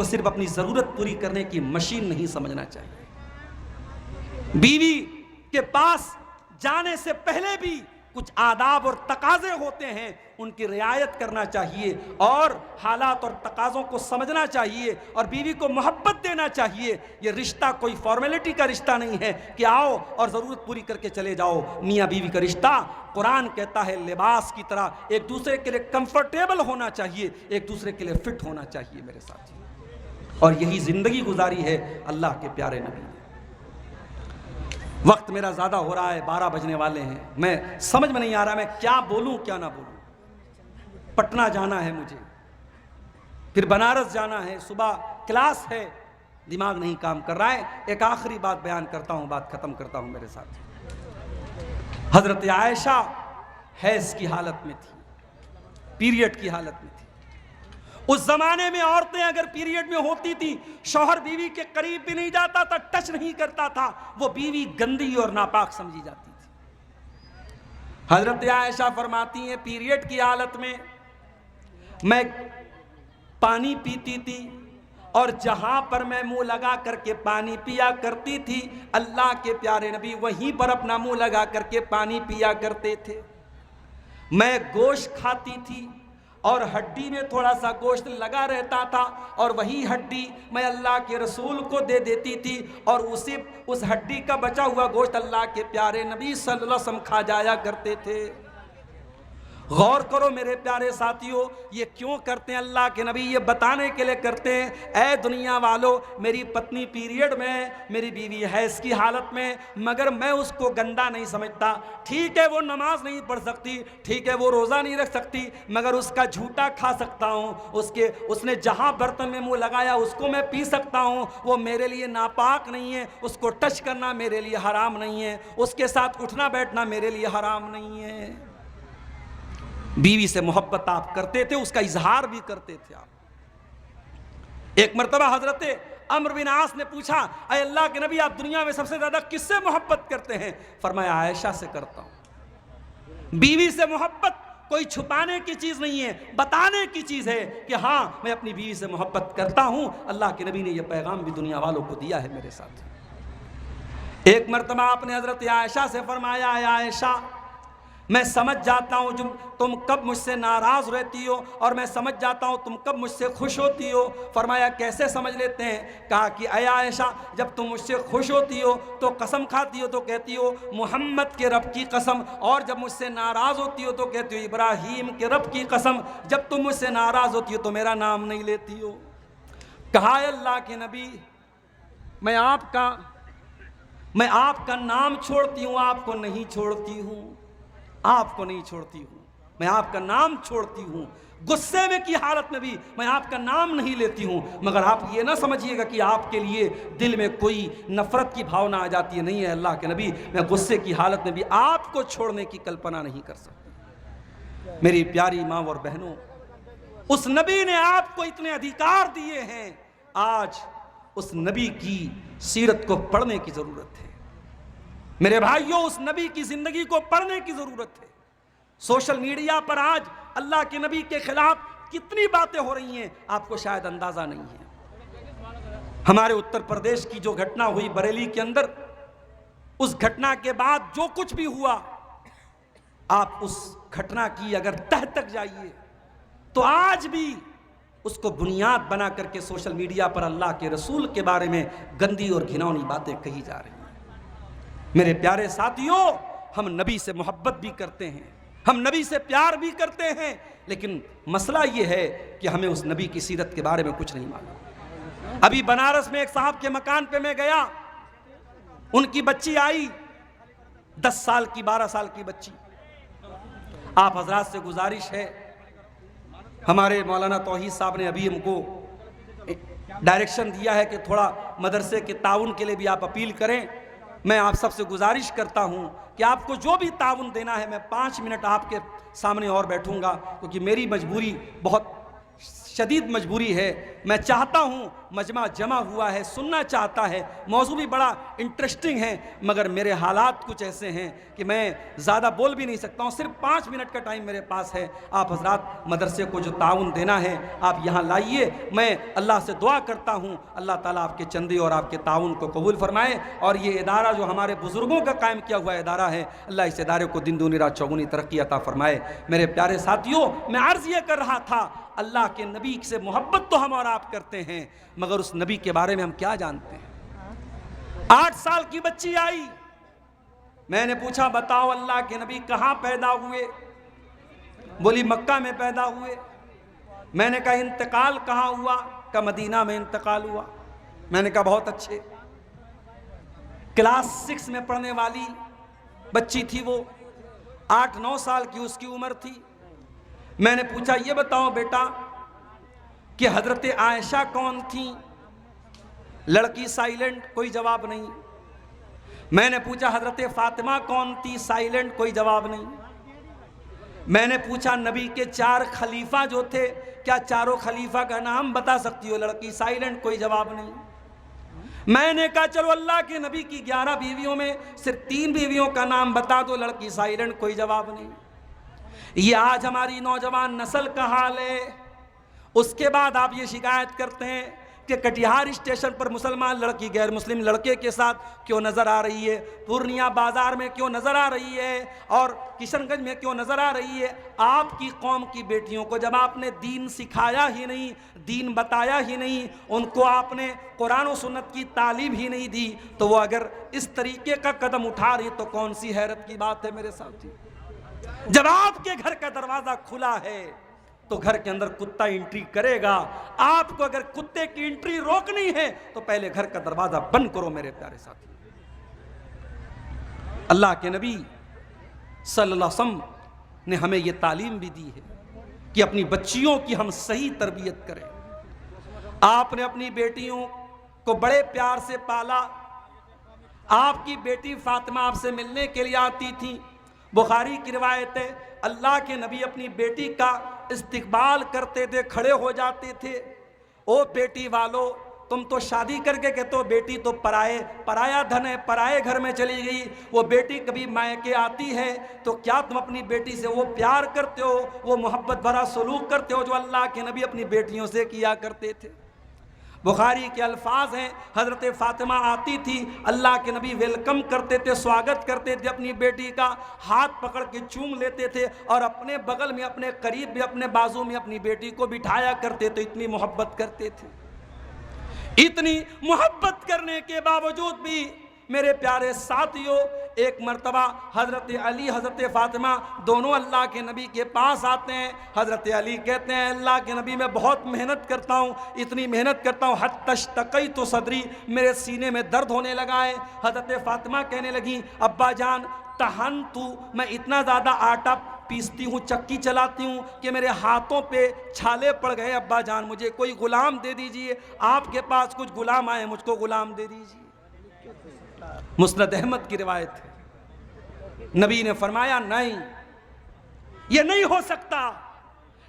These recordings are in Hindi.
को सिर्फ अपनी ज़रूरत पूरी करने की मशीन नहीं समझना चाहिए। बीवी के पास जाने से पहले भी कुछ आदाब और तकाजे होते हैं, उनकी रियायत करना चाहिए और हालात और तकाज़ों को समझना चाहिए और बीवी को मोहब्बत देना चाहिए। ये रिश्ता कोई फॉर्मेलिटी का रिश्ता नहीं है कि आओ और ज़रूरत पूरी करके चले जाओ। मियाँ बीवी का रिश्ता कुरान कहता है लिबास की तरह एक दूसरे के लिए कंफर्टेबल होना चाहिए, एक दूसरे के लिए फिट होना चाहिए मेरे साथी। और यही ज़िंदगी गुजारी है अल्लाह के प्यारे नबी ने। वक्त मेरा ज़्यादा हो रहा है, 12 बजने वाले हैं, मैं समझ में नहीं आ रहा मैं क्या बोलूं क्या ना बोलूं। पटना जाना है मुझे, फिर बनारस जाना है, सुबह क्लास है, दिमाग नहीं काम कर रहा है। एक आखिरी बात बयान करता हूं, बात खत्म करता हूं मेरे साथ। हजरत आयशा हैज़ की हालत में थी, पीरियड की हालत में थी। उस जमाने में औरतें अगर पीरियड में होती थी, शौहर बीवी के करीब भी नहीं जाता था, टच नहीं करता था, वो बीवी गंदी और नापाक समझी जाती थी। हजरत आयशा फरमाती हैं पीरियड की हालत में मैं पानी पीती थी और जहां पर मैं मुंह लगा करके पानी पिया करती थी, अल्लाह के प्यारे नबी वहीं पर अपना मुंह लगा करके पानी पिया करते थे। मैं गोश्त खाती थी और हड्डी में थोड़ा सा गोश्त लगा रहता था और वही हड्डी मैं अल्लाह के रसूल को दे देती थी और उस हड्डी का बचा हुआ गोश्त अल्लाह के प्यारे नबी सल्लल्लाहु अलैहि वसल्लम खा जाया करते थे। गौर करो मेरे प्यारे साथियों, ये क्यों करते हैं अल्लाह के नबी? ये बताने के लिए करते हैं, ऐ दुनिया वालों, मेरी पत्नी पीरियड में, मेरी बीवी हैज़ की हालत में, मगर मैं उसको गंदा नहीं समझता। ठीक है वो नमाज नहीं पढ़ सकती, ठीक है वो रोज़ा नहीं रख सकती, मगर उसका झूठा खा सकता हूँ, उसने जहाँ बर्तन में मुँह लगाया उसको मैं पी सकता हूँ, वो मेरे लिए नापाक नहीं है, उसको टच करना मेरे लिए हराम नहीं है, उसके साथ उठना बैठना मेरे लिए हराम नहीं है। बीवी से मोहब्बत आप करते थे, उसका इजहार भी करते थे आप। एक मर्तबा हजरत अम्र बिन आस ने पूछा, अय अल्लाह के नबी आप दुनिया में सबसे ज्यादा किससे मोहब्बत करते हैं? फरमाया आयशा से करता हूं। बीवी से मोहब्बत कोई छुपाने की चीज नहीं है, बताने की चीज है कि हाँ मैं अपनी बीवी से मोहब्बत करता हूं। अल्लाह के नबी ने यह पैगाम भी दुनिया वालों को दिया है मेरे साथ। एक मर्तबा आपने हजरत आयशा से फरमाया, आयशा मैं समझ जाता हूँ तुम कब मुझसे नाराज रहती हो और मैं समझ जाता हूँ तुम कब मुझसे खुश होती हो। फरमाया कैसे समझ लेते हैं? कहा कि अय आयशा जब तुम मुझसे खुश होती हो तो कसम खाती हो तो कहती हो मोहम्मद के रब की कसम, और जब मुझसे नाराज होती हो तो कहती हो इब्राहीम के रब की कसम। जब तुम मुझसे नाराज होती हो तो मेरा नाम नहीं लेती हो। कहा अल्लाह के नबी मैं आपका नाम छोड़ती हूँ, आपको नहीं छोड़ती हूँ, आपको नहीं छोड़ती हूं, मैं आपका नाम छोड़ती हूं। गुस्से में की हालत में भी मैं आपका नाम नहीं लेती हूं। मगर आप ये ना समझिएगा कि आपके लिए दिल में कोई नफरत की भावना आ जाती है, नहीं है अल्लाह के नबी, मैं गुस्से की हालत में भी आपको छोड़ने की कल्पना नहीं कर सकती। मेरी प्यारी माँ और बहनों, उस नबी ने आपको इतने अधिकार दिए हैं, आज उस नबी की सीरत को पढ़ने की जरूरत है। मेरे भाइयों उस नबी की जिंदगी को पढ़ने की जरूरत है। सोशल मीडिया पर आज अल्लाह के नबी के खिलाफ कितनी बातें हो रही हैं आपको शायद अंदाजा नहीं है। हमारे उत्तर प्रदेश की जो घटना हुई बरेली के अंदर, उस घटना के बाद जो कुछ भी हुआ, आप उस घटना की अगर तह तक जाइए तो आज भी उसको बुनियाद बना करके सोशल मीडिया पर अल्लाह के रसूल के बारे में गंदी और घिनौनी बातें कही जा रही हैं। मेरे प्यारे साथियों, हम नबी से मोहब्बत भी करते हैं, हम नबी से प्यार भी करते हैं, लेकिन मसला ये है कि हमें उस नबी की सीरत के बारे में कुछ नहीं मालूम। अभी बनारस में एक साहब के मकान पे मैं गया, उनकी बच्ची आई, 10 साल की 12 साल की बच्ची। आप हजरात से गुजारिश है, हमारे मौलाना तौहीद साहब ने अभी हमको डायरेक्शन दिया है कि थोड़ा मदरसे के ताउन के लिए भी आप अपील करें। मैं आप सबसे गुजारिश करता हूं कि आपको जो भी ताउन देना है, मैं 5 मिनट आपके सामने और बैठूंगा, क्योंकि मेरी मजबूरी बहुत शदीद मजबूरी है। मैं चाहता हूँ, मजमा जमा हुआ है, सुनना चाहता है, मौजू भी बड़ा इंटरेस्टिंग है, मगर मेरे हालात कुछ ऐसे हैं कि मैं ज़्यादा बोल भी नहीं सकता हूँ। सिर्फ 5 मिनट का टाइम मेरे पास है। आप हजरात मदरसे को जो ताउन देना है आप यहाँ लाइए। मैं अल्लाह से दुआ करता हूँ अल्लाह ताला आपके चंदे और आपके ताउन को कबूल फरमाए। और ये इदारा जो हमारे बुज़ुर्गों का कायम किया हुआ इदारा है, अल्लाह इस इदारे को दिन दूनी रात चौगुनी तरक्की अता फरमाए। मेरे प्यारे साथियों, मैं अर्ज़ ये कर रहा था, अल्लाह के नबी से मोहब्बत तो हम और आप करते हैं, मगर उस नबी के बारे में हम क्या जानते हैं। 8 साल की बच्ची आई, मैंने पूछा बताओ अल्लाह के नबी कहाँ पैदा हुए? बोली मक्का में पैदा हुए। मैंने कहा इंतकाल कहाँ हुआ? का मदीना में इंतकाल हुआ। मैंने कहा बहुत अच्छे। क्लास 6 में पढ़ने वाली बच्ची थी वो, 8-9 साल की उसकी उम्र थी। मैंने पूछा ये बताओ बेटा कि हजरत आयशा कौन थी? लड़की साइलेंट, कोई जवाब नहीं। मैंने पूछा हजरत फातिमा कौन थी? साइलेंट, कोई जवाब नहीं। मैंने पूछा नबी के 4 खलीफा जो थे, क्या चारों खलीफा का नाम बता सकती हो? लड़की साइलेंट, कोई जवाब नहीं। मैंने कहा चलो अल्लाह के नबी की 11 बीवियों में सिर्फ 3 बीवियों का नाम बता दो, लड़की साइलेंट, कोई जवाब नहीं। ये आज हमारी नौजवान नस्ल का हाल है। उसके बाद आप ये शिकायत करते हैं कि कटिहार स्टेशन पर मुसलमान लड़की गैर मुस्लिम लड़के के साथ क्यों नज़र आ रही है, पूर्णिया बाजार में क्यों नज़र आ रही है, और किशनगंज में क्यों नज़र आ रही है। आपकी कौम की बेटियों को जब आपने दीन सिखाया ही नहीं, दीन बताया ही नहीं, उनको आपने कुरान और सुन्नत की तालीम ही नहीं दी, तो वो अगर इस तरीके का कदम उठा रही तो कौन सी हैरत की बात है मेरे साथी। जब आपके घर का दरवाजा खुला है तो घर के अंदर कुत्ता एंट्री करेगा। आपको अगर कुत्ते की एंट्री रोकनी है तो पहले घर का दरवाजा बंद करो मेरे प्यारे साथी। अल्लाह के नबी सल्लल्लाहु अलैहि वसल्लम ने हमें यह तालीम भी दी है कि अपनी बच्चियों की हम सही तरबियत करें। आपने अपनी बेटियों को बड़े प्यार से पाला। आपकी बेटी फातिमा आपसे मिलने के लिए आती थी। बुखारी की रिवायत है, अल्लाह के नबी अपनी बेटी का इस्तिकबाल करते थे, खड़े हो जाते थे। ओ बेटी वालों, तुम तो शादी करके कहते हो बेटी तो पराया धन है, पराए घर में चली गई। वो बेटी कभी मायके आती है तो क्या तुम अपनी बेटी से वो प्यार करते हो, वो मोहब्बत भरा सलूक करते हो जो अल्लाह के नबी अपनी बेटियों से किया करते थे। बुखारी के अल्फाज हैं, हज़रत फातिमा आती थी, अल्लाह के नबी वेलकम करते थे, स्वागत करते थे, अपनी बेटी का हाथ पकड़ के चूम लेते थे और अपने बगल में, अपने करीब में, अपने बाजू में अपनी बेटी को बिठाया करते थे। इतनी मोहब्बत करते थे। इतनी मोहब्बत करने के बावजूद भी मेरे प्यारे साथियों, एक मर्तबा हज़रत अली, हज़रत फातिमा दोनों अल्लाह के नबी के पास आते हैं। हज़रत अली कहते हैं अल्लाह के नबी मैं बहुत मेहनत करता हूँ, इतनी मेहनत करता हूँ हत्तश्तक़ई तो सदरी, मेरे सीने में दर्द होने लगा है। हज़रत फातिमा कहने लगी अब्बा जान तहन तू, मैं इतना ज़्यादा आटा पीसती हूँ, चक्की चलाती हूँ कि मेरे हाथों पे छाले पड़ गए। अब्बा जान मुझे कोई गुलाम दे दीजिए, आपके पास कुछ गुलाम आए, मुझको गुलाम दे दीजिए। मुस्नद अहमद की रिवायत है। नबी ने फरमाया नहीं, ये नहीं हो सकता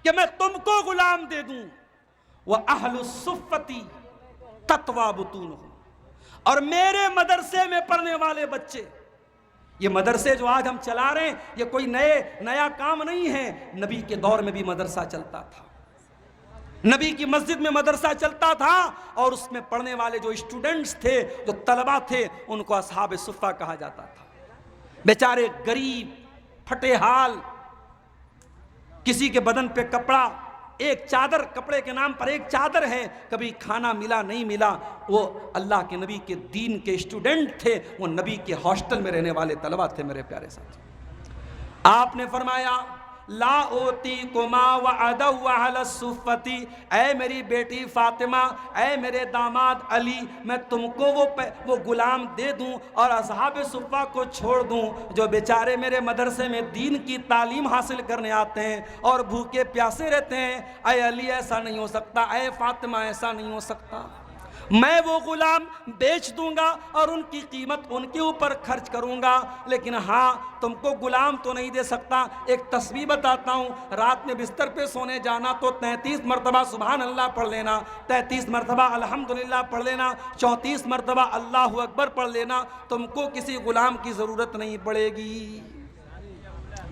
कि मैं तुमको गुलाम दे दूं। वह अहलुस्सुफ़्फ़ती तत्वा बुतूनहुम, और मेरे मदरसे में पढ़ने वाले बच्चे, ये मदरसे जो आज हम चला रहे हैं ये कोई नया काम नहीं है। नबी के दौर में भी मदरसा चलता था, नबी की मस्जिद में मदरसा चलता था, और उसमें पढ़ने वाले जो स्टूडेंट्स थे, जो तलबा थे, उनको असहाब सुफ़ा कहा जाता था। बेचारे गरीब, फटे हाल, किसी के बदन पे कपड़ा, एक चादर, कपड़े के नाम पर एक चादर है, कभी खाना मिला नहीं मिला। वो अल्लाह के नबी के दीन के स्टूडेंट थे, वो नबी के हॉस्टल में रहने वाले तलबा थे। मेरे प्यारे साथी, आपने फरमाया ला ओती कुमा व अदव अहल सुफ़्फ़ती, ऐ मेरी बेटी फातिमा, ऐ मेरे दामाद अली, मैं तुमको वो गुलाम दे दूं और असहाब सुफ़्फ़ा को छोड़ दूं जो बेचारे मेरे मदरसे में दीन की तालीम हासिल करने आते हैं और भूखे प्यासे रहते हैं। ऐ अली ऐसा नहीं हो सकता, ऐ फातिमा ऐसा नहीं हो सकता। मैं वो गुलाम बेच दूंगा और उनकी कीमत उनके ऊपर खर्च करूंगा, लेकिन हाँ तुमको गुलाम तो नहीं दे सकता। एक तस्वीर बताता हूँ, रात में बिस्तर पे सोने जाना तो 33 मरतबा सुभान अल्लाह पढ़ लेना, 33 मरतबा अल्हम्दुलिल्लाह पढ़ लेना, 34 मरतबा अल्लाहु अकबर पढ़ लेना, तुमको किसी गुलाम की ज़रूरत नहीं पड़ेगी।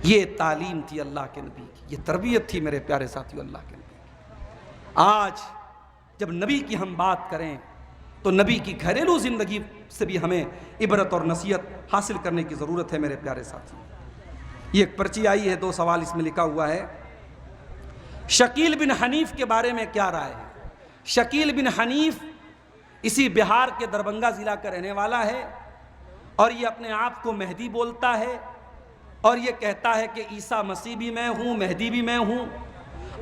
ये तालीम थी अल्लाह के नबी की, ये तरबियत थी मेरे प्यारे साथियों अल्लाह के नबी की। आज जब नबी की हम बात करें तो नबी की घरेलू ज़िंदगी से भी हमें इबरत और नसीहत हासिल करने की ज़रूरत है मेरे प्यारे साथियों। ये एक पर्ची आई है, 2 सवाल इसमें लिखा हुआ है, शकील बिन हनीफ के बारे में क्या राय है। शकील बिन हनीफ इसी बिहार के दरभंगा ज़िला का रहने वाला है और ये अपने आप को मेहदी बोलता है और ये कहता है कि ईसा मसीह भी मैं हूँ, मेहदी भी मैं हूँ।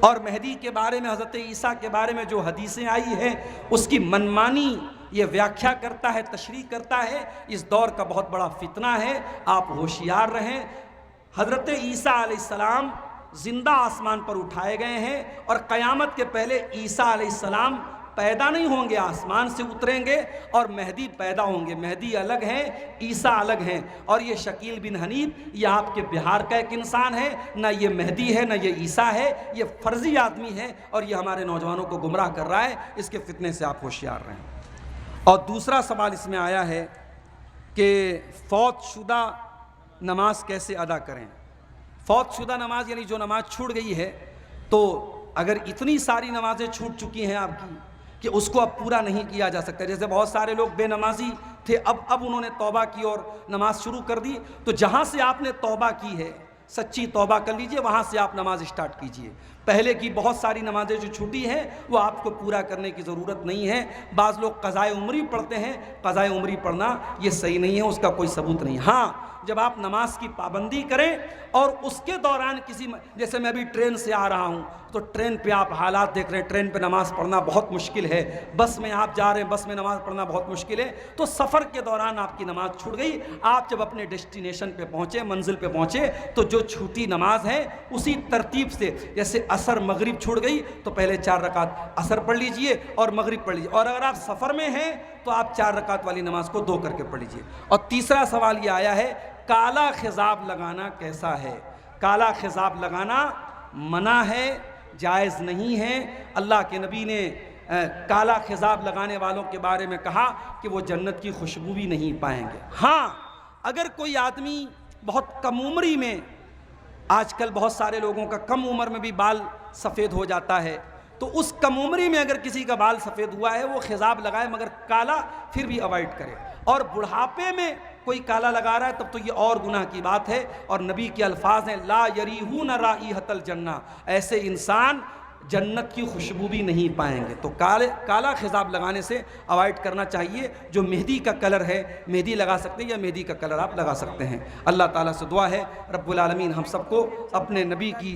और मेहदी के बारे में, हज़रत ईसा के बारे में जो हदीसें आई हैं उसकी मनमानी ये व्याख्या करता है, तशरीह करता है। इस दौर का बहुत बड़ा फितना है, आप होशियार रहें। हज़रत ईसा अलैहिस्सलाम ज़िंदा आसमान पर उठाए गए हैं और क़यामत के पहले ईसा अलैहिस्सलाम पैदा नहीं होंगे, आसमान से उतरेंगे और मेहदी पैदा होंगे। मेहदी अलग हैं, ईसा अलग हैं। और ये शकील बिन हनीफ ये आपके बिहार का एक इंसान है, ना ये मेहदी है ना ये ईसा है, ये फर्जी आदमी है और ये हमारे नौजवानों को गुमराह कर रहा है। इसके फितने से आप होशियार रहें। और दूसरा सवाल इसमें आया है कि फौतशुदा नमाज कैसे अदा करें। फौतशुदा नमाज यानी जो नमाज छूट गई है, तो अगर इतनी सारी नमाजें छूट चुकी हैं आपकी कि उसको अब पूरा नहीं किया जा सकता। जैसे बहुत सारे लोग बेनमाजी थे, अब उन्होंने तौबा की और नमाज शुरू कर दी, तो जहाँ से आपने तौबा की है सच्ची तौबा कर लीजिए, वहाँ से आप नमाज स्टार्ट कीजिए। पहले की बहुत सारी नमाजें जो छूटी हैं वो आपको पूरा करने की ज़रूरत नहीं है। बाज़ लोग क़ज़ाए उम्री पढ़ते हैं, क़ज़ाए उम्री पढ़ना ये सही नहीं है, उसका कोई सबूत नहीं। हाँ, जब आप नमाज की पाबंदी करें और उसके दौरान किसी, जैसे मैं अभी ट्रेन से आ रहा हूँ तो ट्रेन पे आप हालात देख रहे हैं, ट्रेन पे नमाज़ पढ़ना बहुत मुश्किल है, बस में आप जा रहे हैं, बस में नमाज़ पढ़ना बहुत मुश्किल है, तो सफ़र के दौरान आपकी नमाज़ छूट गई। आप जब अपने डेस्टिनेशन पे पहुँचे, मंजिल पे पहुँचे, तो जो छूटी नमाज है उसी तरतीब से, जैसे असर मगरिब छूट गई तो पहले 4 रकात असर पढ़ लीजिए और मगरिब पढ़ लीजिए। और अगर आप सफ़र में हैं तो आप 4 रकात वाली नमाज को 2 करके पढ़ लीजिए। और तीसरा सवाल ये आया है, काला खिजाब लगाना कैसा है। काला खिजाब लगाना मना है, जायज़ नहीं है। अल्लाह के नबी ने काला खिजाब लगाने वालों के बारे में कहा कि वो जन्नत की खुशबू भी नहीं पाएंगे। हाँ, अगर कोई आदमी बहुत कम उम्री में, आजकल बहुत सारे लोगों का कम उम्र में भी बाल सफ़ेद हो जाता है, तो उस कम उम्री में अगर किसी का बाल सफ़ेद हुआ है वो खिजाब लगाए, मगर काला फिर भी अवॉइड करे। और बुढ़ापे में कोई काला लगा रहा है तब तो ये और गुनाह की बात है। और नबी के अल्फाज हैं, ला यरीहून राइहतल जन्ना, ऐसे इंसान जन्नत की खुशबू भी नहीं पाएंगे। तो काला खिजाब लगाने से अवॉइड करना चाहिए। जो मेहंदी का कलर है, मेहंदी लगा सकते हैं या मेहंदी का कलर आप लगा सकते हैं। अल्लाह ताला से दुआ है रब्बुल आलमीन हम सबको अपने नबी की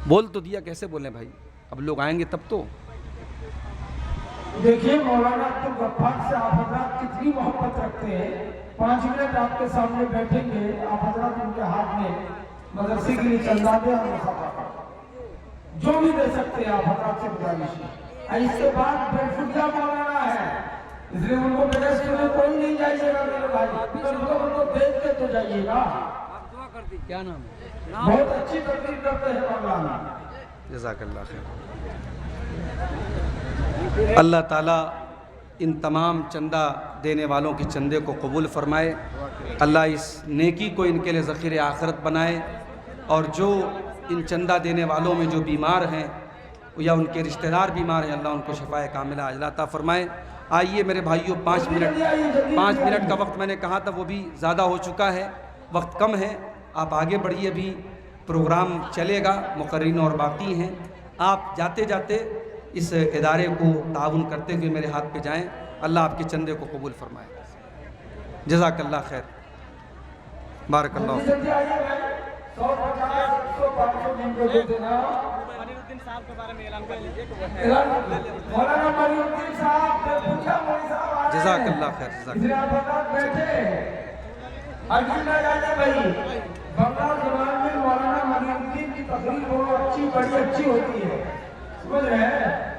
बोल तो दिया, कैसे बोले भाई, अब लोग आएंगे तब तो। देखिए मौलाना अब्दुल गफ्फार से आप हजरात कितनी मोहब्बत रखते हैं। 5 मिनट आपके सामने बैठेंगे, आप हजरात उनके हाथ में मदरसे के लिए चंदा दे और मुसाफा जो भी दे सकते हैं आप हजरात से गुजारिश है। इसके बाद बेफुजिया मौलाना है, इसलिए उनको बेरेस्ट में कोई नहीं जाइएगा मेरे भाई, उनको देख के तो जाइएगा। क्या नाम है? बहुत अच्छी तकरीर करते हैं मौलाना। जज़ाकल्लाह खैर। अल्लाह ताला इन तमाम चंदा देने वालों के चंदे को कबूल फरमाए। अल्लाह इस नेकी को इनके लिए ज़ख़ीर आखिरत बनाए। और जो इन चंदा देने वालों में जो बीमार हैं या उनके रिश्तेदार बीमार हैं, अल्लाह उनको शफ़ाए कामिला अजला अता फरमाए। आइए मेरे भाइयों, 5 मिनट का वक्त मैंने कहा था, वो भी ज़्यादा हो चुका है, वक्त कम है। आप आगे बढ़िए, अभी प्रोग्राम चलेगा, मुक़र्रिरीन और बाकी हैं। आप जाते जाते इस इदारे को ताउन करते हुए मेरे हाथ पे जाएं। अल्लाह आपके चंदे को कबूल फरमाए। जज़ाकल्लाह खैर, बारकल्लाह। साहब के बारे में ऐलान कर लीजिए। जज़ाकल्लाह खैर, बंगाल जबान में मौलाना मरियमुद्दीन की तकरीर बहुत अच्छी, बड़ी अच्छी होती है, समझ रहे हैं।